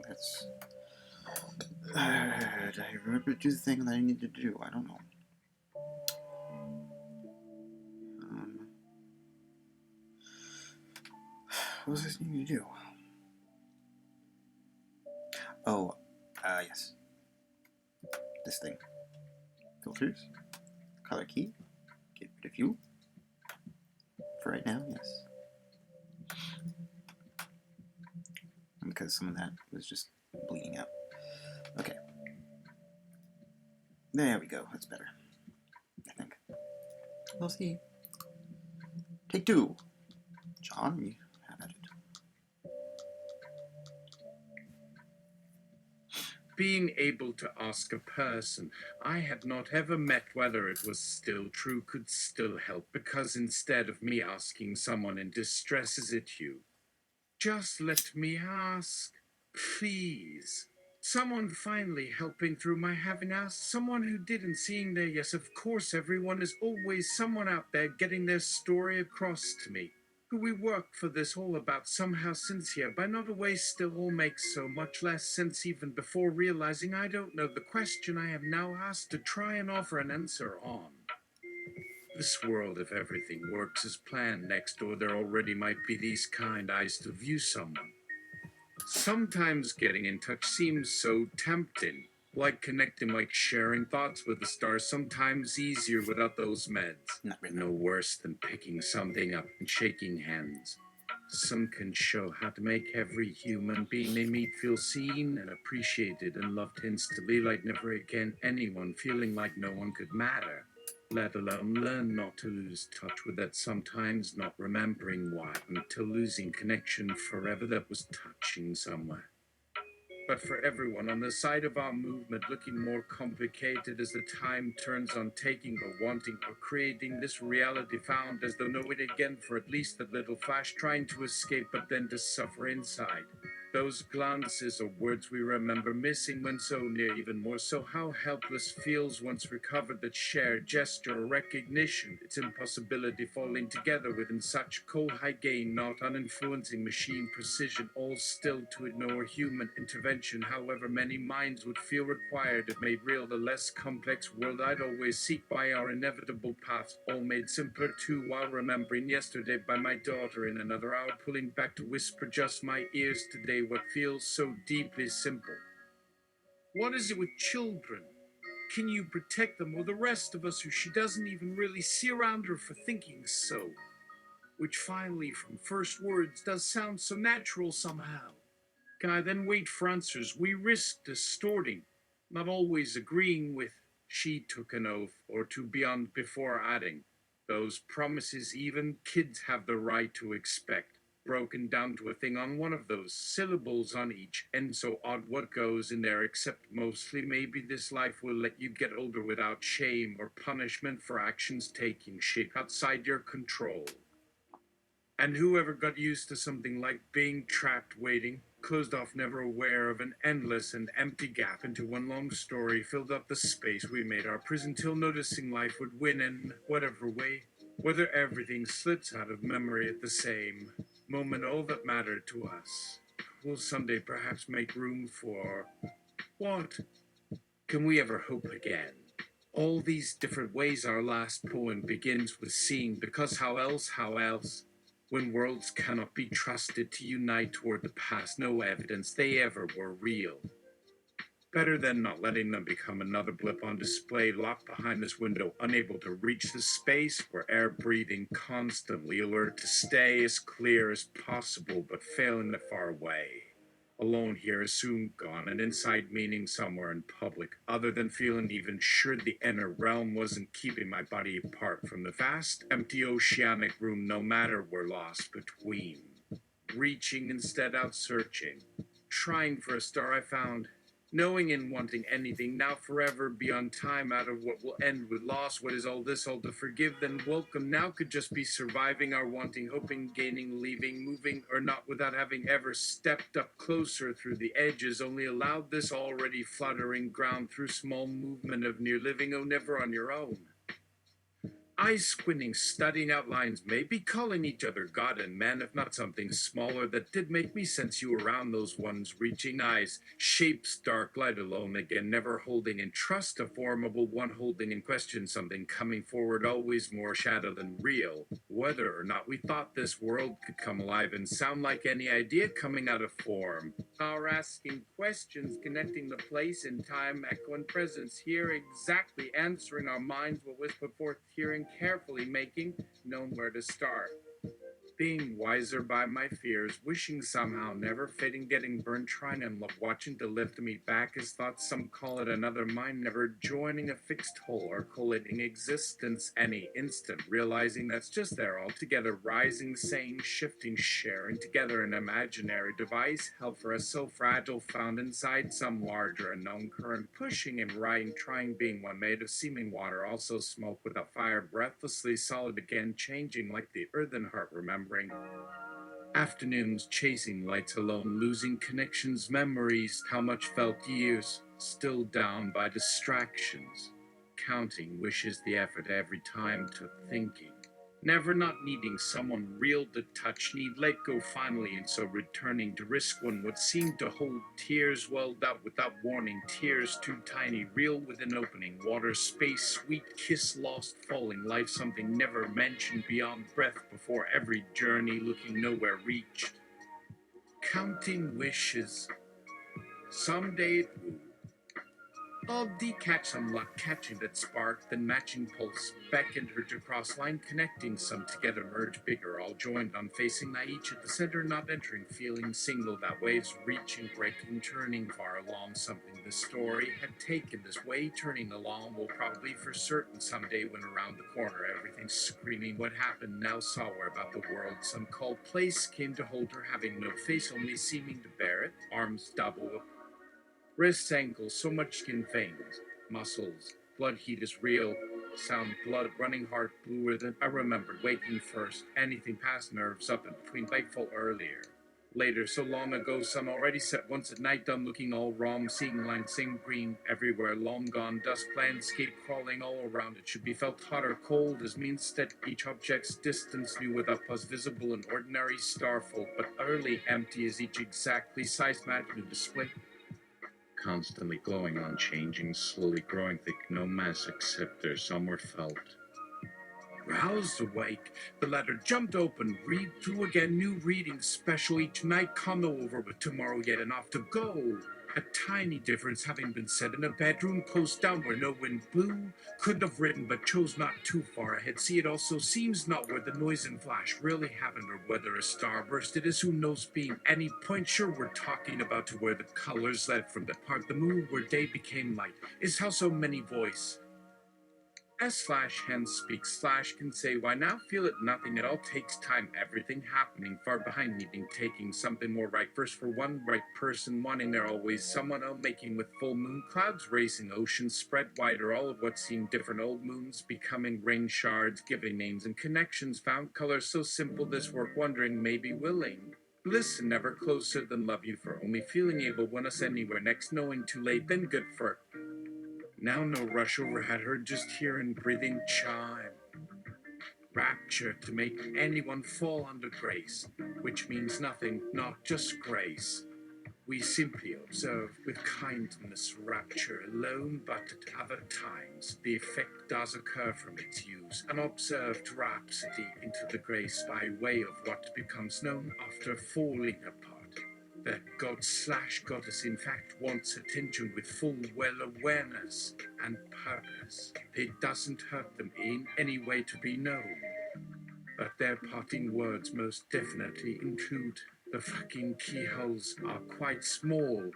think that's... did I remember to do the thing that I need to do? I don't know. What was I need to do? Oh, yes. This thing. Filters. Color key. Get rid of you. For right now, yes. Because some of that was just bleeding out. Okay. There we go. That's better. I think. We'll see. Take two. John, you have at it. Being able to ask a person I had not ever met whether it was still true could still help, because instead of me asking someone in distress, is it you? Just let me ask, please. Someone finally helping through my having asked, someone who didn't, seeing their yes, of course, everyone is always someone out there getting their story across to me. Who we work for this all about, somehow sincere, by not a way still all makes so much less sense even before realizing I don't know the question I am now asked to try and offer an answer on. This world, if everything works as planned, next door there already might be these kind eyes to view someone. Sometimes getting in touch seems so tempting, like connecting, like sharing thoughts with the stars, sometimes easier without those meds. Not really. No worse than picking something up and shaking hands. Some can show how to make every human being they meet feel seen and appreciated and loved instantly, like never again anyone feeling like no one could matter. Let alone learn not to lose touch with that, sometimes not remembering why, until losing connection forever that was touching somewhere. But for everyone on the side of our movement, looking more complicated as the time turns on taking or wanting or creating this reality found as though know it again for at least that little flash, trying to escape but then to suffer inside. Those glances or words we remember missing when so near, even more so how helpless feels once recovered that shared gesture or recognition, its impossibility falling together within such cold high gain, not uninfluencing machine precision, all still to ignore human intervention, however many minds would feel required if made real the less complex world I'd always seek by our inevitable paths, all made simpler too while remembering yesterday by my daughter in another hour, pulling back to whisper just my ears today what feels so deeply simple. What is it with children? Can you protect them, or the rest of us who she doesn't even really see around her for thinking so? Which finally, from first words, does sound so natural somehow. Can I then wait for answers we risk distorting, not always agreeing with she took an oath, or to beyond before adding those promises even kids have the right to expect, broken down to a thing on one of those syllables on each end, so odd what goes in there, except mostly maybe this life will let you get older without shame or punishment for actions taking shape outside your control. And whoever got used to something like being trapped waiting, closed off, never aware of an endless and empty gap into one long story, filled up the space we made our prison till noticing life would win in whatever way, whether everything slips out of memory at the same moment, all that mattered to us will someday perhaps make room for what? Can we ever hope again? All these different ways our last poem begins with seeing, because how else, when worlds cannot be trusted to unite toward the past, no evidence they ever were real. Better than not letting them become another blip on display, locked behind this window, unable to reach the space where air breathing, constantly alert to stay as clear as possible, but failing to far away. Alone here is soon gone, an inside meaning somewhere in public, other than feeling even sure the inner realm wasn't keeping my body apart from the vast, empty oceanic room, no matter we're lost between. Reaching instead out searching, trying for a star I found, knowing and wanting anything, now forever beyond time, out of what will end with loss. What is all this, all to forgive, then welcome, now could just be surviving our wanting, hoping, gaining, leaving, moving, or not, without having ever stepped up closer through the edges, only allowed this already fluttering ground through small movement of near living, oh, never on your own. Eyes squinting, studying outlines, maybe calling each other God and man, if not something smaller. That did make me sense you around those ones, reaching eyes, shapes, dark light alone again, never holding in trust, a formable one holding in question something, coming forward, always more shadow than real. Whether or not we thought this world could come alive and sound like any idea coming out of form. Our asking questions, connecting the place and time, echo and presence here, exactly answering our minds what was put forth, hearing carefully, making known where to start. Being wiser by my fears, wishing somehow, never fading, getting burned, trying and love, watching to lift me back as thoughts, some call it another mind, never joining a fixed whole or collating existence any instant, realizing that's just there altogether, rising, sane, shifting, sharing together an imaginary device, held for us so fragile, found inside some larger unknown current, pushing and riding, trying, being one made of seeming water, also smoke without fire, breathlessly solid again, changing like the earthen heart, remembering afternoons chasing lights alone, losing connections, memories, how much felt years, still down by distractions, counting wishes, the effort every time took thinking, never not needing someone real to touch, need let go finally, and so returning to risk one would seem to hold tears welled out without warning, tears too tiny, real with an opening, water, space, sweet kiss, lost, falling, life, something never mentioned, beyond breath, before every journey, looking nowhere reached, counting wishes, someday it will. I'll decatch some luck, catching that spark, then matching pulse, beckoned her to cross line, connecting some together, merge bigger, all joined on facing, I each at the center, not entering, feeling single, that waves reaching, breaking, turning far along, something the story had taken this way, turning along, will probably for certain someday when around the corner, everything screaming what happened, now saw where about the world, some called place, came to hold her, having no face, only seeming to bear it, arms double, wrists, ankles, so much skin, veins, muscles, blood heat is real, sound, blood, running heart, bluer than I remembered, waking first, anything past nerves, up and between, nightfall earlier. Later, so long ago, sun already set once at night, done looking all wrong, seeing line, same green, everywhere, long gone, dusk, landscape crawling all around it, should be felt hot or cold, as means that each object's distance knew without pause, visible, an ordinary starful, but early, empty as each exactly sized map new display, constantly glowing, unchanging, slowly growing thick, no mass except there somewhere felt. Roused awake, the letter jumped open, read through again, new readings, special each night, come over, but tomorrow yet enough to go. A tiny difference having been said in a bedroom close down where no wind blew. Couldn't have written, but chose not too far ahead. See, it also seems not where the noise and flash really happened, or whether a starburst it is, who knows, being any point. Sure, we're talking about to where the colors led from the part the moon where day became light, is how so many voice. As slash hence speaks, slash can say, why now feel it nothing at all takes time, everything happening far behind, needing taking something more right first for one right person, wanting there always someone else, making with full moon, clouds racing, oceans spread wider, all of what seemed different old moons becoming rain shards, giving names and connections, found colors so simple this work, wondering, maybe willing. Bliss and never closer than love you for only feeling able, when us anywhere next, knowing too late, then good for now, no rush over, had heard just hearing breathing chime. Rapture to make anyone fall under grace, which means nothing, not just grace. We simply observe with kindness rapture alone, but at other times the effect does occur from its use, an observed rhapsody into the grace by way of what becomes known after falling apart. That God slash goddess in fact wants attention with full well awareness and purpose. It doesn't hurt them in any way to be known. But their parting words most definitely include the fucking keyholes are quite small,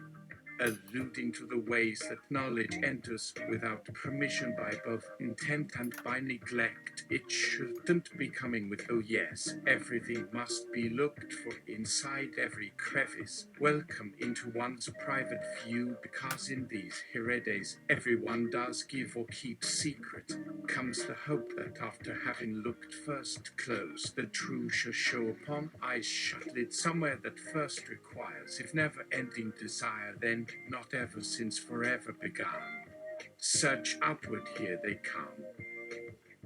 alluding to the ways that knowledge enters without permission by both intent and by neglect. It shouldn't be coming with, oh yes, everything must be looked for inside every crevice. Welcome into one's private view, because in these days everyone does give or keep secret. Comes the hope that after having looked first close, the true shall show upon eyes shut lit somewhere that first requires, if never ending desire, then not ever since forever begun. Search outward, here they come.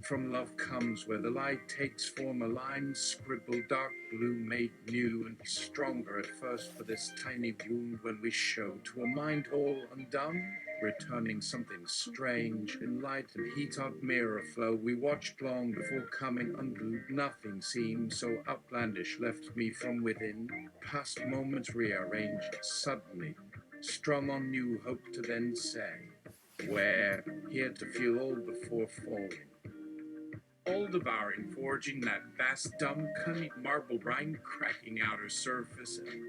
From love comes where the light takes form, a line scribbled dark blue, made new and stronger at first for this tiny wound when we show to a mind all undone, returning something strange in light and heat of mirror flow. We watched long before coming unglued. Nothing seemed so outlandish left me from within. Past moments rearranged suddenly, strung on new hope to then say, where, here to feel old before falling. All devouring, forging that vast, dumb, cunning marble brine, cracking outer surface and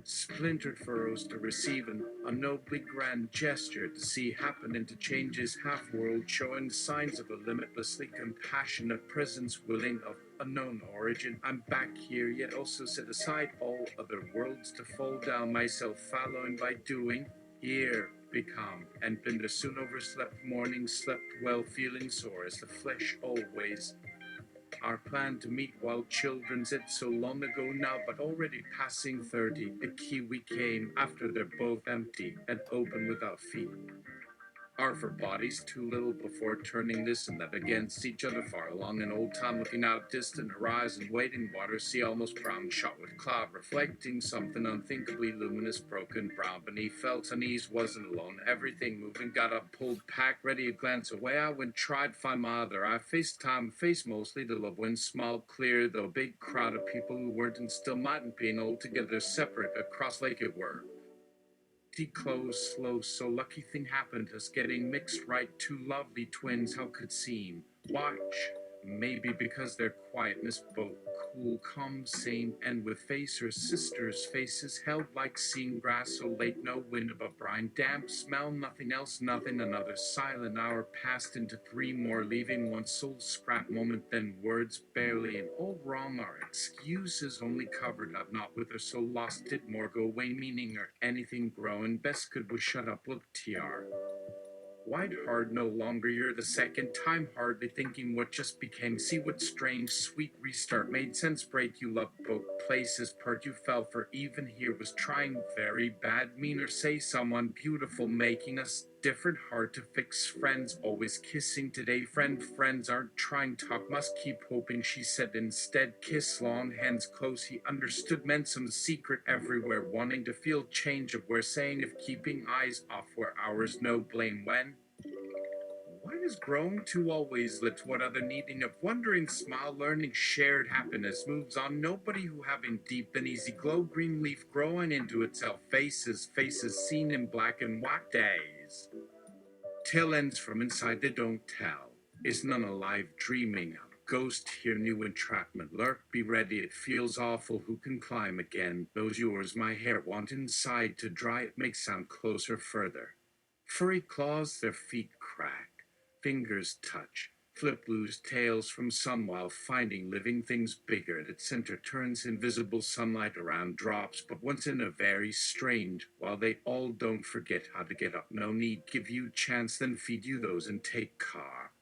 splintered furrows to receive an unknowably grand gesture to see happen into changes half-world, showing signs of a limitlessly compassionate presence willing of unknown origin. I'm back here, yet also set aside all other worlds to fall down myself, following by doing. Here, become, and been the soon overslept morning, slept well, feeling sore as the flesh always. Our plan to meet while children said so long ago now, but already passing 30. A key we came after they're both empty and open without feet. Are for bodies too little before turning this and that against each other far along an old time, looking out distant horizon, waiting water, sea almost brown, shot with cloud, reflecting something unthinkably luminous, broken brown beneath. Felt unease, wasn't alone, everything moving, got up, pulled, packed, ready to glance away. I went, tried, find my other. I faced time, faced mostly the loved ones, smiled clear, though big crowd of people who weren't and still mightn't be, and altogether separate, across lake it were. Close, slow, so lucky thing happened, us getting mixed right, two lovely twins, how could seem. Watch, maybe because their quietness both cool, calm, sane, and with face her sisters' faces held like seeing grass so late, no wind above brine, damp smell, nothing else, nothing. Another silent hour passed into 3 more, leaving one soul scrap moment, then words barely, and all wrong. Our excuses only covered up, not with her, so lost did more go away, meaning or anything grow, and best could was shut up. Look, TR. Wide hard no longer, you're the second time, hardly thinking what just became. See what strange, sweet restart made sense. Break you loved both places, part you fell for. Even here was trying very bad, mean or say someone beautiful, making us different, hard to fix. Friends always kissing today. Friends aren't trying, talk, must keep hoping. She said instead, kiss long, hands close. He understood, meant some secret everywhere, wanting to feel change of where, saying if keeping eyes off where ours, no blame when. Why is grown to always lit? What other needing of wondering smile, learning shared happiness moves on? Nobody who having deep and easy glow, green leaf growing into itself, faces seen in black and white days. Tail ends from inside they don't tell. Is none alive dreaming of? Ghost here, new entrapment lurk, be ready, it feels awful, who can climb again? Those yours, my hair want inside to dry, it makes sound closer further. Furry claws, their feet crack, fingers touch, flip loose tails from sun while finding living things bigger. At center turns invisible sunlight around drops, but once in a very strange, while they all don't forget how to get up. No need, give you chance, then feed you those and take car.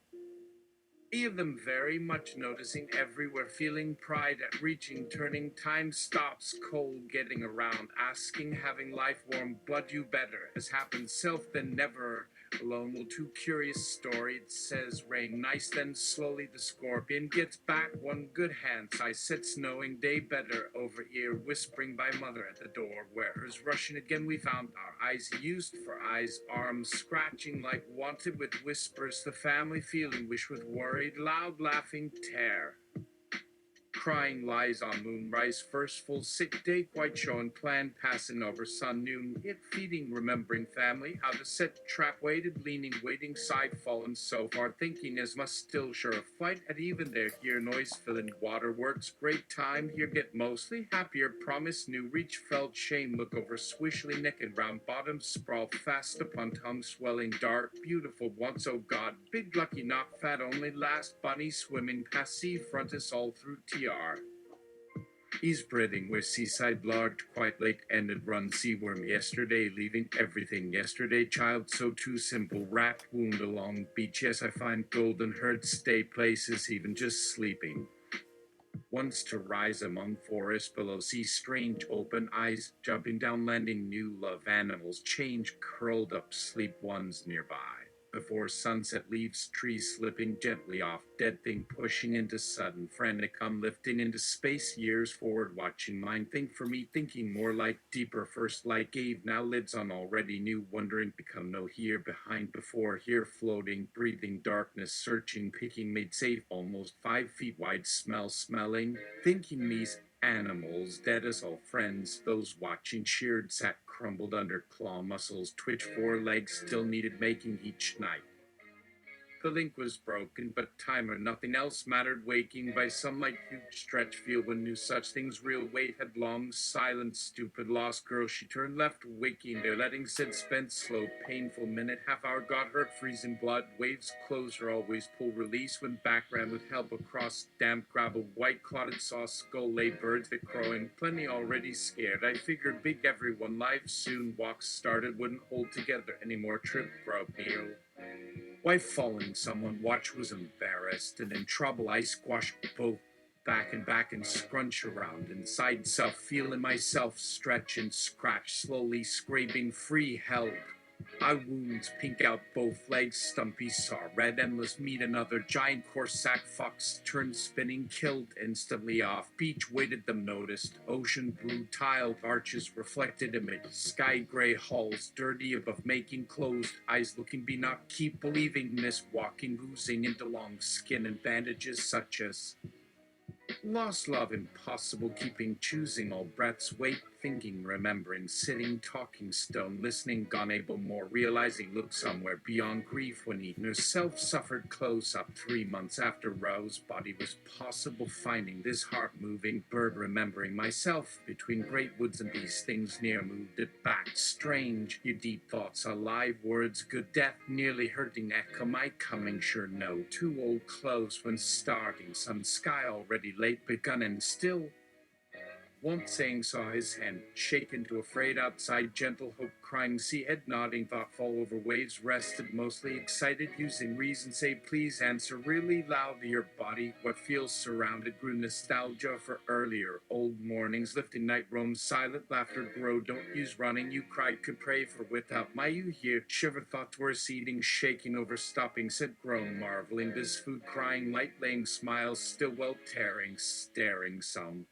Of them very much noticing everywhere, feeling pride at reaching, turning, time stops, cold, getting around, asking, having life warm, blood you better, has happened, self then never alone. Well, too curious story, it says rain, nice, then slowly the scorpion gets back one good hand, I sits knowing day better, over ear, whispering by mother at the door, where hers rushing again we found our eyes used for eyes, arms scratching like wanted with whispers, the family feeling, wish with worried, loud laughing tear. Crying lies on moonrise, first full sick day, quite showing plan, passing over sun noon, it feeding, remembering family, how to set trap, waited, leaning, waiting, side fallen so far, thinking as must still sure of flight, at even there, here noise filling, waterworks, great time, here get mostly happier, promise new, reach, felt shame, look over, swishly naked, round bottom, sprawl fast upon tongue, swelling, dark, beautiful, once, oh God, big lucky, not fat, only last, bunny swimming, past sea front us all through TR. He's breathing where seaside large, quite late ended run seaworm yesterday, leaving everything yesterday, child so too simple, wrapped wound along beach, yes I find golden herds stay places, even just sleeping. Once to rise among forests below, see strange open eyes, jumping down landing new love animals, change curled up sleep ones nearby. before sunset, leaves, trees slipping gently off, dead thing pushing into sudden, frantic, I'm lifting into space, years forward, watching mind think for me, thinking more like deeper, first light gave, now lives on already new, wondering, become no here, behind, before, here, floating, breathing, darkness, searching, picking, made safe, almost 5 feet wide, smelling, thinking me's animals, dead as all friends, those watching, cheered, sat crumbled under claw muscles, twitch forelegs, still needed making each night. The link was broken, but time or nothing else mattered. Waking by sunlight, huge stretch field when knew such things real weight had long silent, stupid, lost girl. She turned left, waking there, letting said spent, slow, painful minute, half hour got hurt, freezing blood. Waves close her always pull release when back ran with help across damp gravel, white clotted saw skull lay birds that crowing, plenty already scared. I figured big everyone life soon walks started, wouldn't hold together anymore. Trip broke Neil. Wife falling, someone watch was embarrassed and in trouble. I squashed both back and scrunch around inside self, feeling myself stretch and scratch, slowly scraping free help. I wounds pink out both legs, stumpy saw red endless meat, another giant corsac fox turned spinning, killed instantly off. Beach waited them noticed, ocean blue tiled arches reflected amid sky gray halls, dirty above making closed, eyes looking be not keep believing, miss walking, oozing into long skin and bandages such as lost love, impossible keeping, choosing all breaths, wait, thinking, remembering, sitting, talking, stone, listening, gone able more, realizing, look somewhere beyond grief when eaten herself, suffered close up 3 months after Rose, body was possible, finding this heart moving, bird remembering myself, between great woods and these things near, moved it back, strange, your deep thoughts, alive words, good death, nearly hurting echo, my coming, sure no, too old close when starting, some sky already late begun and still, won't saying saw his hand shaken to afraid outside, gentle hope crying, sea head nodding, thought fall over waves, rested mostly excited, using reason, say please answer really loud to your body, what feels surrounded, grew nostalgia for earlier, old mornings, lifting night roams, silent laughter grow, don't use running, you cried, could pray for without my you here, shiver thought worse eating, shaking over stopping, said groan, marveling, this food crying, light laying smiles, still well tearing, staring some.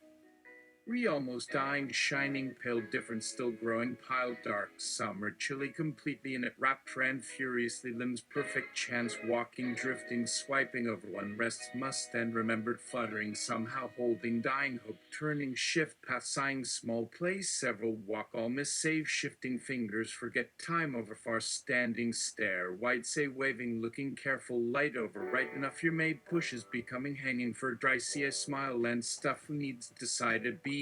Almost dying, shining, pale, different, still growing, pile dark, summer, chilly completely in it, wrapped, ran furiously, limbs perfect chance, walking, drifting, swiping over one, rests, must stand, remembered, fluttering, somehow holding, dying, hope, turning, shift, path, sighing, small place, several, walk, all miss, save, shifting fingers, forget time over far, standing, stare, wide, say, waving, looking, careful, light over, right enough, your maid pushes, becoming, hanging for dry, see, a smile, and stuff, who needs decided, be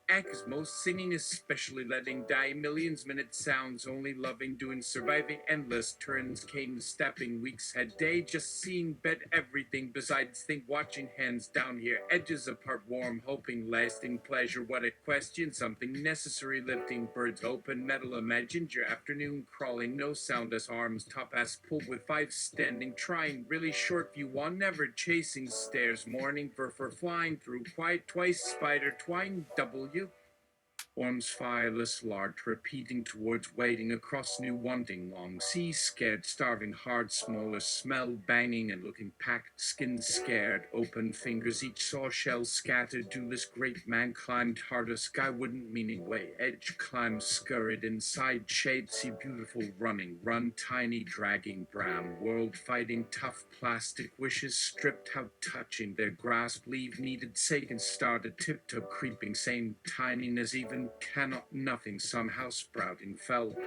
Acts most singing, especially letting die millions minute sounds, only loving, doing, surviving, endless turns came, stepping, weeks had day, just seeing, bed, everything besides think, watching hands down here, edges apart, warm, hoping, lasting pleasure, what a question, something necessary, lifting, birds open, metal, imagined your afternoon crawling, no sound as arms, top ass pulled with 5 standing, trying, really short view, one never chasing, stairs, morning, fur flying through, quiet, twice, spider, twine, W, Worms fireless, large, repeating towards waiting across new wanting, long sea scared, starving, hard, smaller, smell, banging and looking packed, skin scared, open fingers, each saw shell scattered, dewless, great man climbed harder, sky wouldn't meaning way, edge climbed, scurried, inside shade, see beautiful running, run, tiny, dragging, bram, world fighting, tough, plastic, wishes stripped, how touching, their grasp, leave needed, sake and started, tiptoe, creeping, same tininess, even cannot nothing somehow sprouting felt.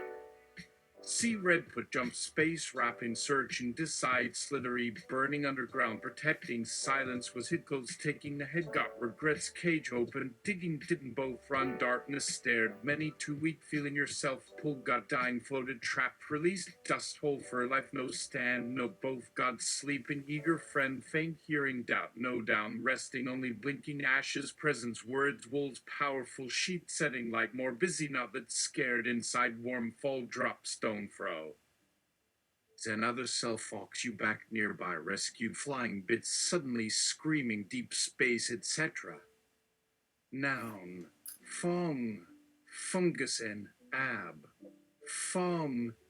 See red put jump space wrapping searching decide slithery burning underground protecting silence was hit close taking the head got regrets cage open digging didn't both run darkness stared many too weak feeling yourself pulled got dying floated trapped released dust hole for life no stand no both got sleeping eager friend faint hearing doubt no down resting only blinking ashes presence words wolves powerful sheet setting light more busy now that scared inside warm fall drop stone throw. Another cell fox you back nearby rescued flying bits suddenly screaming deep space etc. Noun fong fungus and ab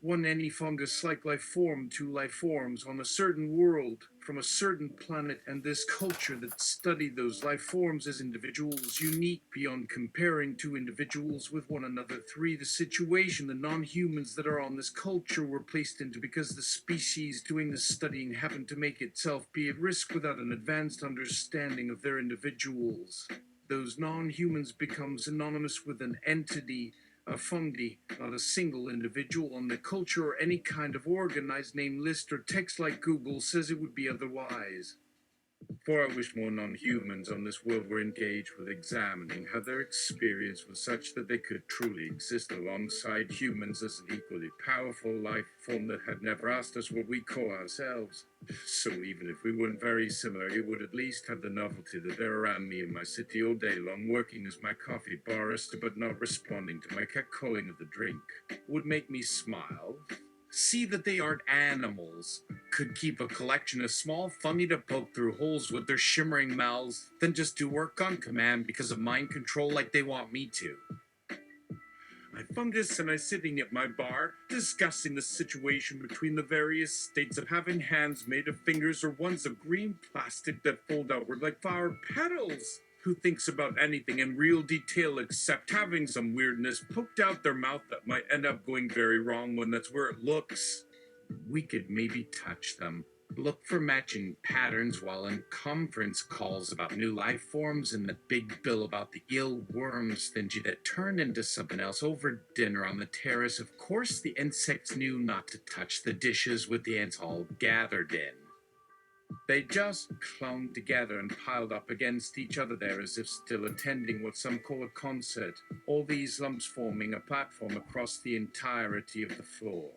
One any fungus-like life form, two life forms on a certain world from a certain planet, and this culture that studied those life forms as individuals unique beyond comparing two individuals with one another. Three, the situation the non-humans that are on this culture were placed into because the species doing the studying happened to make itself be at risk without an advanced understanding of their individuals. Those non-humans become synonymous with an entity, a fungi, not a single individual on the culture or any kind of organized name list or text like Google says it would be otherwise. For I wish more non-humans on this world were engaged with examining how their experience was such that they could truly exist alongside humans as an equally powerful life form that had never asked us what we call ourselves. So even if we weren't very similar, it would at least have the novelty that they're around me in my city all day long, working as my coffee barista but not responding to my catcalling of the drink, would make me smile. See that they aren't animals, could keep a collection of small fungi to poke through holes with their shimmering mouths, then just do work on command because of mind control like they want me to. I fungus and I sitting at my bar, discussing the situation between the various states of having hands made of fingers or ones of green plastic that fold outward like flower petals. Who thinks about anything in real detail except having some weirdness poked out their mouth that might end up going very wrong when that's where it looks? We could maybe touch them, look for matching patterns while in conference calls about new life forms and the big bill about the ill worm stingy that turned into something else over dinner on the terrace. Of course, the insects knew not to touch the dishes with the ants all gathered in. They just clung together and piled up against each other there as if still attending what some call a concert, all these lumps forming a platform across the entirety of the floor.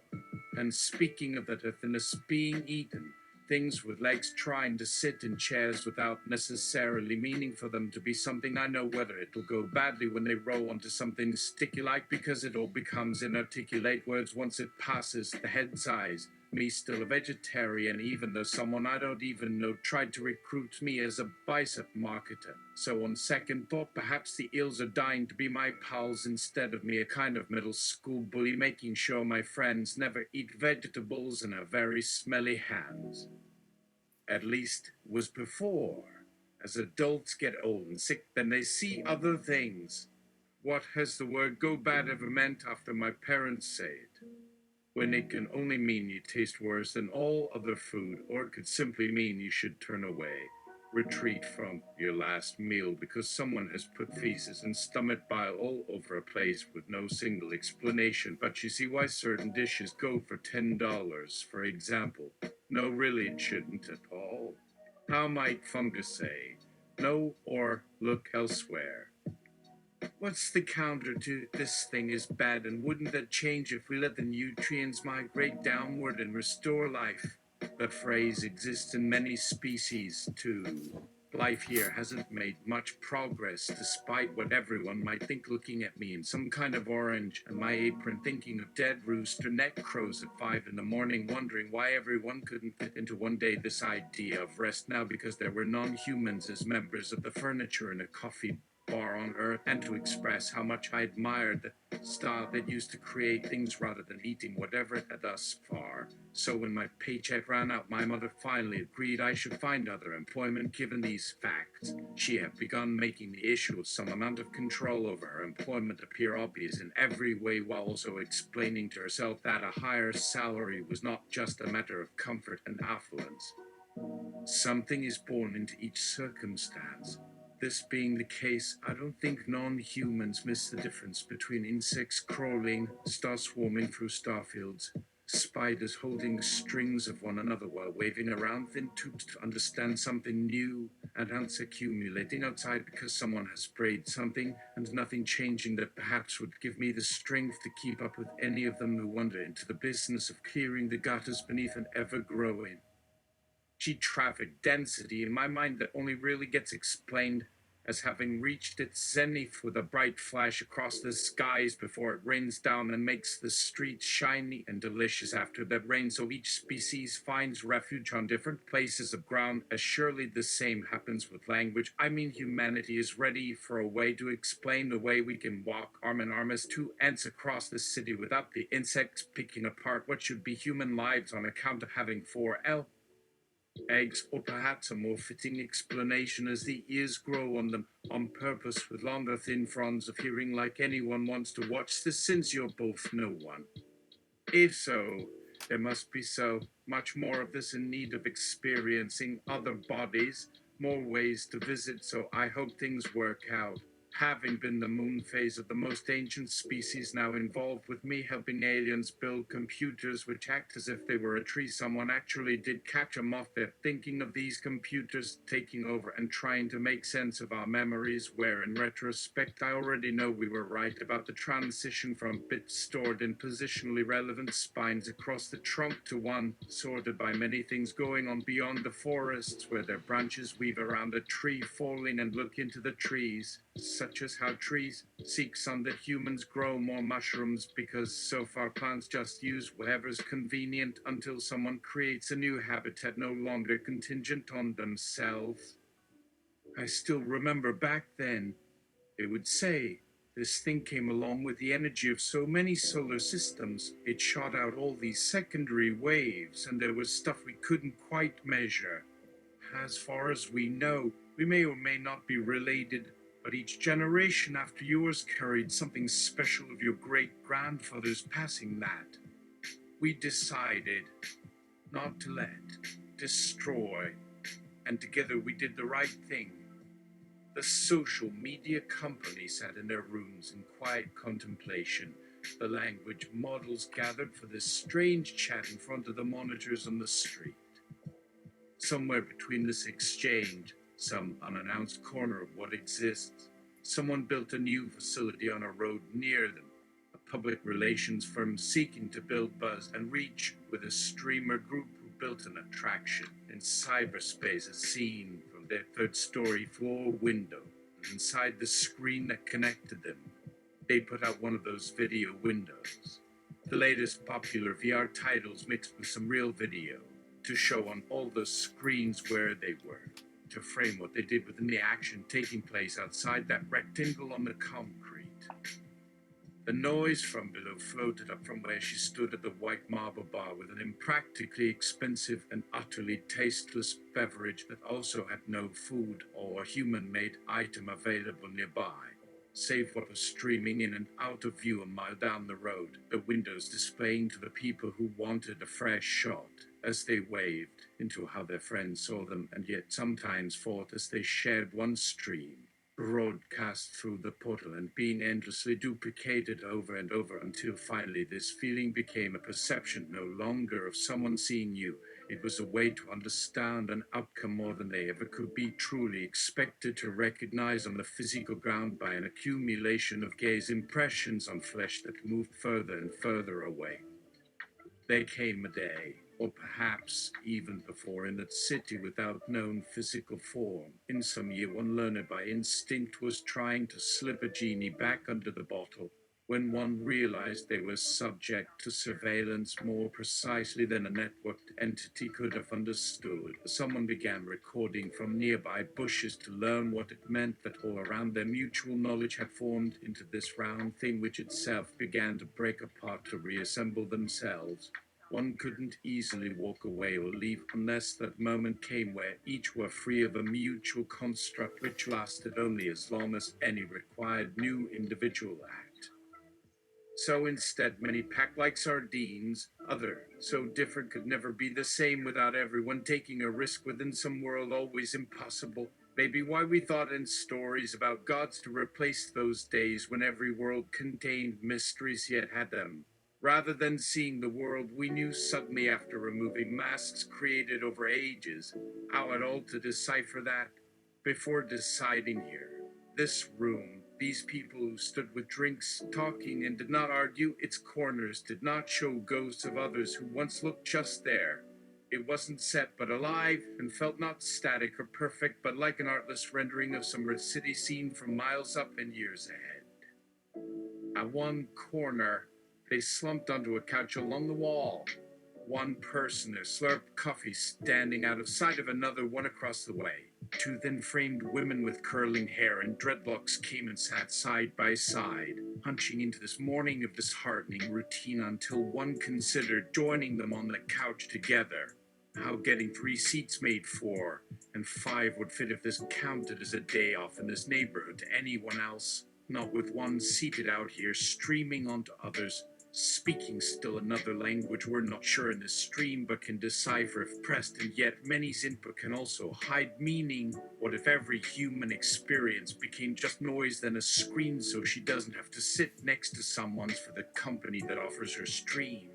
And speaking of that earthiness being eaten, things with legs trying to sit in chairs without necessarily meaning for them to be something, I know whether it'll go badly when they roll onto something sticky like because it all becomes inarticulate words once it passes the head size. Me still a vegetarian, even though someone I don't even know tried to recruit me as a bicep marketer. So on second thought, perhaps the eels are dying to be my pals instead of me, a kind of middle school bully making sure my friends never eat vegetables and have very smelly hands. At least was before. As adults get old and sick, then they see other things. What has the word go bad ever meant after my parents say it? When it can only mean you taste worse than all other food, or it could simply mean you should turn away, retreat from your last meal because someone has put feces and stomach bile all over a place with no single explanation. But you see why certain dishes go for $10, for example. No, really, it shouldn't at all. How might fungus say, no, or look elsewhere? What's the counter to this thing is bad, and wouldn't that change if we let the nutrients migrate downward and restore life? That phrase exists in many species too. Life here hasn't made much progress despite what everyone might think looking at me in some kind of orange and my apron thinking of dead rooster neck crows at 5 in the morning wondering why everyone couldn't fit into one day this idea of rest now because there were non-humans as members of the furniture in a coffee bar on Earth, and to express how much I admired the style that used to create things rather than eating whatever it had thus far. So when my paycheck ran out, my mother finally agreed I should find other employment. Given these facts, she had begun making the issue of some amount of control over her employment appear obvious in every way, while also explaining to herself that a higher salary was not just a matter of comfort and affluence. Something is born into each circumstance. This being the case, I don't think non-humans miss the difference between insects crawling, stars swarming through starfields, spiders holding strings of one another while waving around thin tubes to understand something new, and ants accumulating outside because someone has sprayed something, and nothing changing that perhaps would give me the strength to keep up with any of them who wander into the business of clearing the gutters beneath an ever-growing traffic density in my mind that only really gets explained as having reached its zenith with a bright flash across the skies before it rains down and makes the streets shiny and delicious after that rain. So each species finds refuge on different places of ground, as surely the same happens with language. I mean, humanity is ready for a way to explain the way we can walk arm in arm as two ants across the city without the insects picking apart what should be human lives on account of having 4 eggs, or perhaps a more fitting explanation as the ears grow on them on purpose with longer thin fronds of hearing, like anyone wants to watch this, since you're both no one. If so, there must be so much more of this in need of experiencing other bodies, more ways to visit, so I hope things work out. Having been the moon phase of the most ancient species now involved with me helping aliens build computers which act as if they were a tree, someone actually did catch a moth there, thinking of these computers taking over and trying to make sense of our memories, where in retrospect I already know we were right about the transition from bits stored in positionally relevant spines across the trunk to one sorted by many things going on beyond the forests, where their branches weave around a tree falling and look into the trees, such as how trees seek sun that humans grow more mushrooms, because so far plants just use whatever's convenient until someone creates a new habitat no longer contingent on themselves. I still remember back then, they would say, this thing came along with the energy of so many solar systems. It shot out all these secondary waves, and there was stuff we couldn't quite measure. As far as we know, we may or may not be related, but each generation after yours carried something special of your great-grandfather's passing that we decided not to let destroy, and together we did the right thing. The social media companies sat in their rooms in quiet contemplation, the language models gathered for this strange chat in front of the monitors on the street. Somewhere between this exchange, some unannounced corner of what exists, someone built a new facility on a road near them, a public relations firm seeking to build buzz and reach with a streamer group who built an attraction in cyberspace as seen from their third-story floor window. Inside the screen that connected them, they put out one of those video windows, the latest popular VR titles mixed with some real video, to show on all the screens where they were, to frame what they did within the action taking place outside that rectangle on the concrete. The noise from below floated up from where she stood at the white marble bar with an impractically expensive and utterly tasteless beverage that also had no food or human-made item available nearby, save what was streaming in and out of view a mile down the road, the windows displaying to the people who wanted a fresh shot as they waved into how their friends saw them and yet sometimes fought as they shared one stream, broadcast through the portal and being endlessly duplicated over and over until finally this feeling became a perception no longer of someone seeing you. It was a way to understand an outcome more than they ever could be truly expected to recognize on the physical ground by an accumulation of gaze impressions on flesh that moved further and further away. There came a day, or perhaps even before, in that city without known physical form, in some year one learner by instinct was trying to slip a genie back under the bottle, when one realized they were subject to surveillance more precisely than a networked entity could have understood. Someone began recording from nearby bushes to learn what it meant that all around their mutual knowledge had formed into this round thing which itself began to break apart to reassemble themselves. One couldn't easily walk away or leave unless that moment came where each were free of a mutual construct which lasted only as long as any required new individual act. So instead, many packed like sardines, other, so different could never be the same without everyone taking a risk within some world always impossible. Maybe why we thought in stories about gods to replace those days when every world contained mysteries yet had them. Rather than seeing the world we knew suddenly after removing masks created over ages, how at all to decipher that? Before deciding here, this room, these people who stood with drinks, talking and did not argue, its corners did not show ghosts of others who once looked just there. It wasn't set but alive, and felt not static or perfect, but like an artless rendering of some city scene from miles up and years ahead. At one corner, they slumped onto a couch along the wall. One person, a slurped coffee standing out of sight of another one across the way. Two thin-framed women with curling hair and dreadlocks came and sat side by side, hunching into this morning of disheartening routine until one considered joining them on the couch together. How getting 3 seats made 4, and 5 would fit if this counted as a day off in this neighborhood to anyone else, not with one seated out here streaming onto others, speaking still another language we're not sure in this stream but can decipher if pressed, and yet many's input can also hide meaning. What if every human experience became just noise then a screen so she doesn't have to sit next to someone's for the company that offers her stream?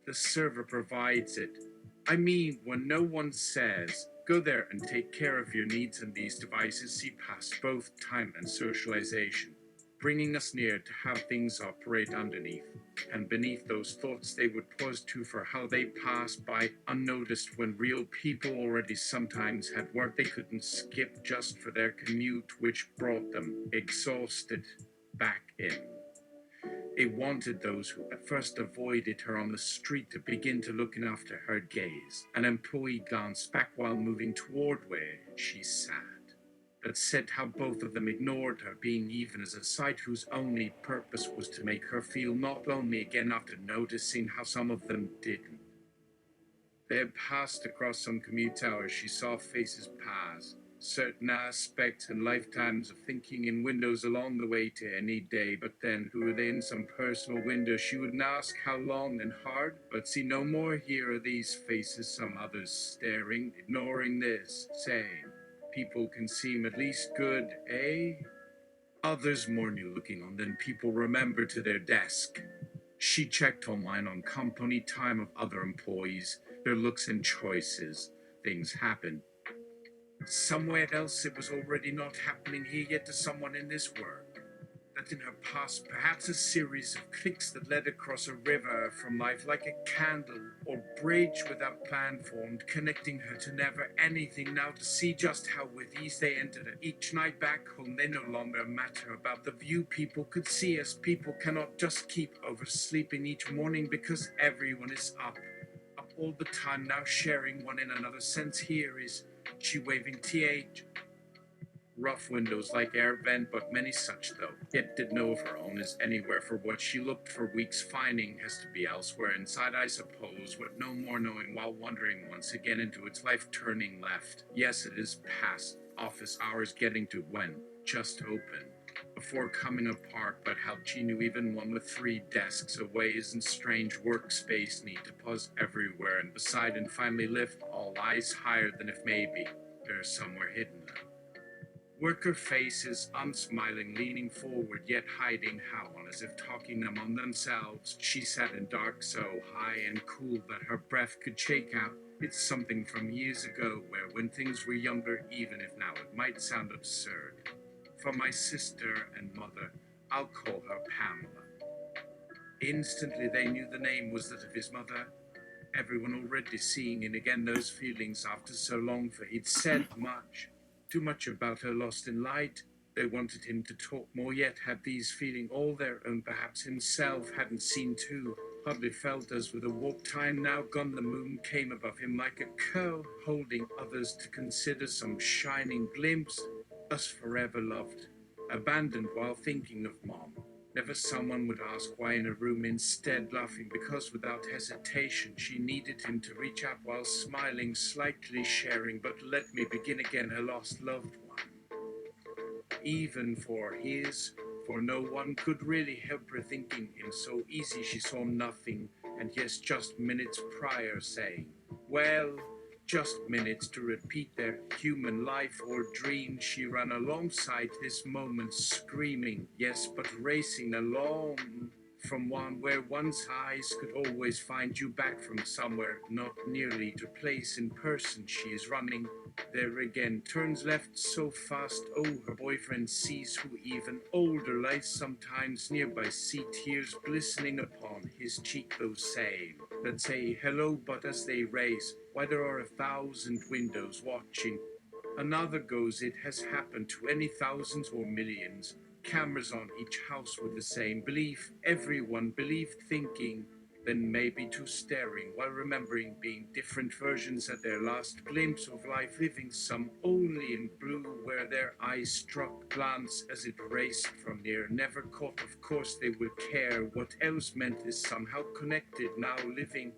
The server provides it. I mean, when no one says, go there and take care of your needs, and these devices see past both time and socialization, bringing us near to how things operate underneath, and beneath those thoughts they would pause to for how they pass by unnoticed when real people already sometimes had work they couldn't skip just for their commute, which brought them, exhausted, back in. It wanted those who at first avoided her on the street to begin to look in after her gaze. An employee glanced back while moving toward where she sat. That said how both of them ignored her being even as a sight whose only purpose was to make her feel not lonely again after noticing how some of them didn't. They had passed across some commute hours. She saw faces pass, certain aspects and lifetimes of thinking in windows along the way to any day, but then within some personal window she would ask how long and hard, but see no more. Here are these faces, some others staring, ignoring this, saying, people can seem at least good, eh? Others more new looking on than people remember to their desk. She checked online on company time of other employees, their looks and choices. Things happen. Somewhere else it was already not happening here yet to someone in this work. That in her past, perhaps a series of clicks that led across a river from life like a candle or bridge without plan formed, connecting her to never anything. Now to see just how with ease they entered each night back home, they no longer matter about the view. People could see us. People cannot just keep oversleeping each morning because everyone is up all the time now, sharing one in another sense. Here is she waving th. Rough windows like air vent, but many such though, yet did know of her own as anywhere for what she looked for weeks finding has to be elsewhere inside, I suppose, with no more knowing while wandering once again into its life, turning left. Yes, it is past office hours, getting to when just open before coming apart, but how she knew even one with 3 desks away isn't strange. Workspace need to pause everywhere and beside and finally lift all eyes higher than if maybe there's somewhere hidden. Worker faces, unsmiling, leaning forward, yet hiding how on, as if talking among themselves. She sat in dark so high and cool that her breath could shake out. It's something from years ago, where when things were younger, even if now it might sound absurd. For my sister and mother, I'll call her Pamela. Instantly they knew the name was that of his mother. Everyone already seeing in again those feelings after so long, for he'd said much. Too much about her lost in light. They wanted him to talk more, yet had these feeling all their own. Perhaps himself hadn't seen too, hardly felt as with a warp time now gone. The moon came above him like a curl, holding others to consider some shining glimpse. Us forever loved, abandoned while thinking of mom. Never someone would ask why in a room, instead laughing because without hesitation she needed him to reach out while smiling, slightly sharing. But let me begin again, her lost loved one. Even for no one could really help her thinking him so easy she saw nothing, and yes, just minutes prior saying, well, just minutes to repeat their human life or dream. She ran alongside this moment screaming, yes, but racing along. from one where one's eyes could always find you back from somewhere not nearly to place in person. She is running there again, turns left so fast. Oh, her boyfriend sees, who even older lies sometimes nearby, see tears glistening upon his cheek. Those same that say hello, but as they raise, why there are 1,000 windows watching. Another goes, it has happened to any thousands or millions. Cameras on each house with the same belief. Everyone believed, thinking, then maybe too staring, while remembering being different versions at their last glimpse of life, living some only in blue, where their eyes struck glance as it raced from near. Never caught, of course they would care. What else meant is somehow connected, now living.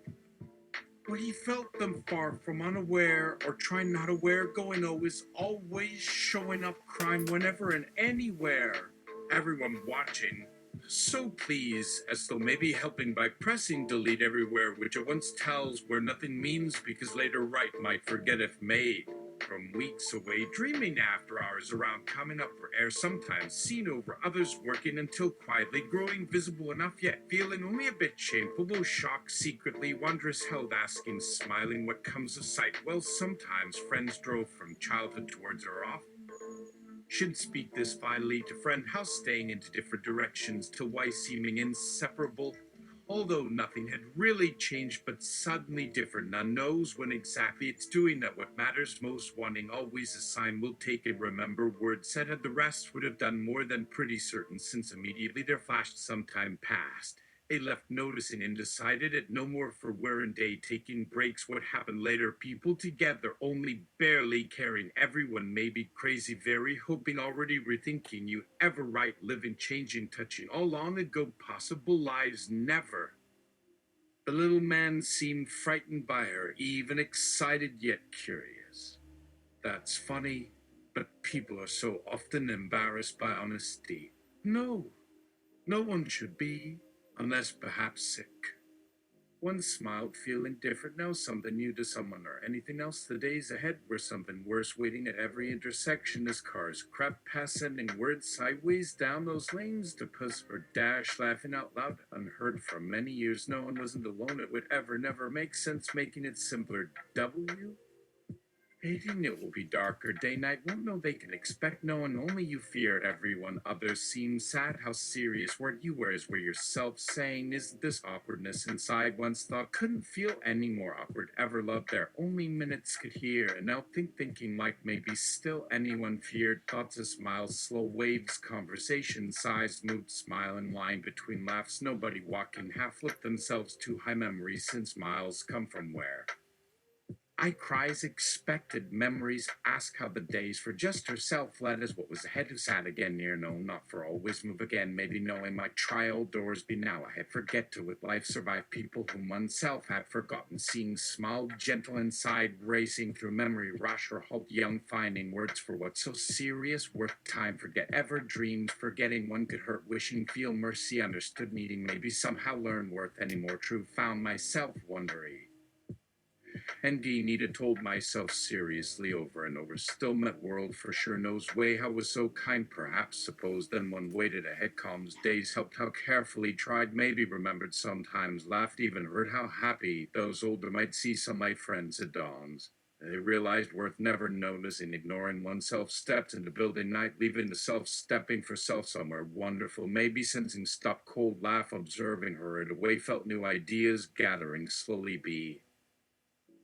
But he felt them far from unaware, or trying not aware, going always showing up crime whenever and anywhere. Everyone watching, so pleased, as though maybe helping by pressing delete everywhere, which at once tells where nothing means, because later right might forget if made. From weeks away, dreaming after hours around, coming up for air, sometimes seen over others, working until quietly growing visible enough, yet feeling only a bit shameful, though shocked secretly, wondrous held, asking, smiling what comes of sight. Well, sometimes friends drove from childhood towards her off. Should speak this finally to friend, how staying into different directions, till why seeming inseparable. Although nothing had really changed, but suddenly different. None knows when exactly it's doing that. What matters most, wanting always a sign will take it. Remember, words said had the rest would have done more than pretty certain, since immediately there flashed some time past. They left noticing and decided it no more for where and day, taking breaks. What happened later, people together, only barely caring. Everyone may be crazy, very hoping, already rethinking. You ever right, living, changing, touching all long ago possible lives, never. The little man seemed frightened by her, even excited yet curious. That's funny, but people are so often embarrassed by honesty. No, no one should be, unless perhaps sick. One smiled, feeling different now, something new to someone or anything else. The days ahead were something worse, waiting at every intersection as cars crept past, sending words sideways down those lanes to puss or dash, laughing out loud, unheard for many years. No one wasn't alone. It would ever, never make sense, making it simpler. W? Hating it will be darker, day, night, won't know they can expect no one, only you fear everyone. Others seem sad, how serious weren't you, whereas were yourself saying, isn't this awkwardness inside once thought, couldn't feel any more awkward, ever loved there, only minutes could hear, and now thinking like maybe still anyone feared, thoughts of smiles, slow waves, conversation, sighs, moved, smile and line between laughs, nobody walking, half looked themselves too high memories, since miles come from where? I cries expected memories, ask how the days for just herself led as what was ahead who sat again near, no, not for always move again, maybe knowing might try old doors be now I had forget to with life survive people whom oneself had forgotten, seeing smiled gentle inside, racing through memory rush or halt young, finding words for what's so serious, worth time, forget ever dreamed, forgetting one could hurt, wishing feel mercy, understood, needing maybe somehow learn worth any more true, found myself wondering. And needed told myself seriously over and over, still met world for sure knows way, how was so kind perhaps, suppose then one waited ahead, calms days helped, how carefully tried, maybe remembered sometimes, laughed, even heard how happy those older might see some my friends at dawns. They realized worth never noticing, ignoring oneself, stepped into building night, leaving the self, stepping for self somewhere wonderful, maybe sensing stop, cold laugh, observing her, in a way felt new ideas gathering slowly be.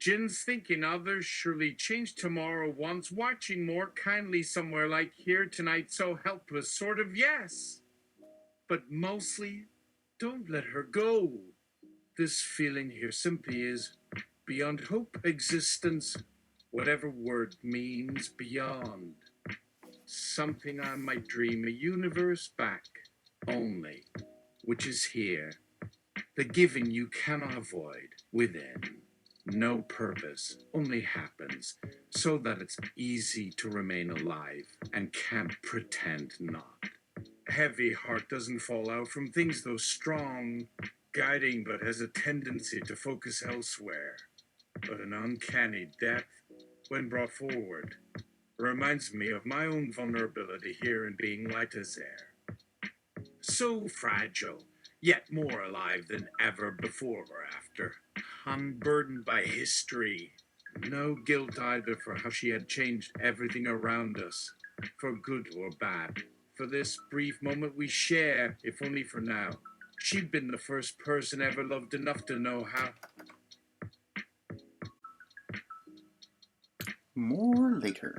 Jin's thinking others surely change tomorrow once, watching more kindly somewhere like here tonight, so helpless, sort of yes. But mostly, don't let her go. This feeling here simply is beyond hope, existence, whatever word means, beyond. Something I might dream, a universe back, only, which is here. The giving you cannot avoid, within. No purpose, only happens, so that it's easy to remain alive and can't pretend not. Heavy heart doesn't fall out from things though strong, guiding but has a tendency to focus elsewhere. But an uncanny depth, when brought forward, reminds me of my own vulnerability here in being light as air. So fragile, yet more alive than ever before or after, unburdened by history. No guilt either for how she had changed everything around us, for good or bad. For this brief moment we share, if only for now. She'd been the first person ever loved enough to know how. More later.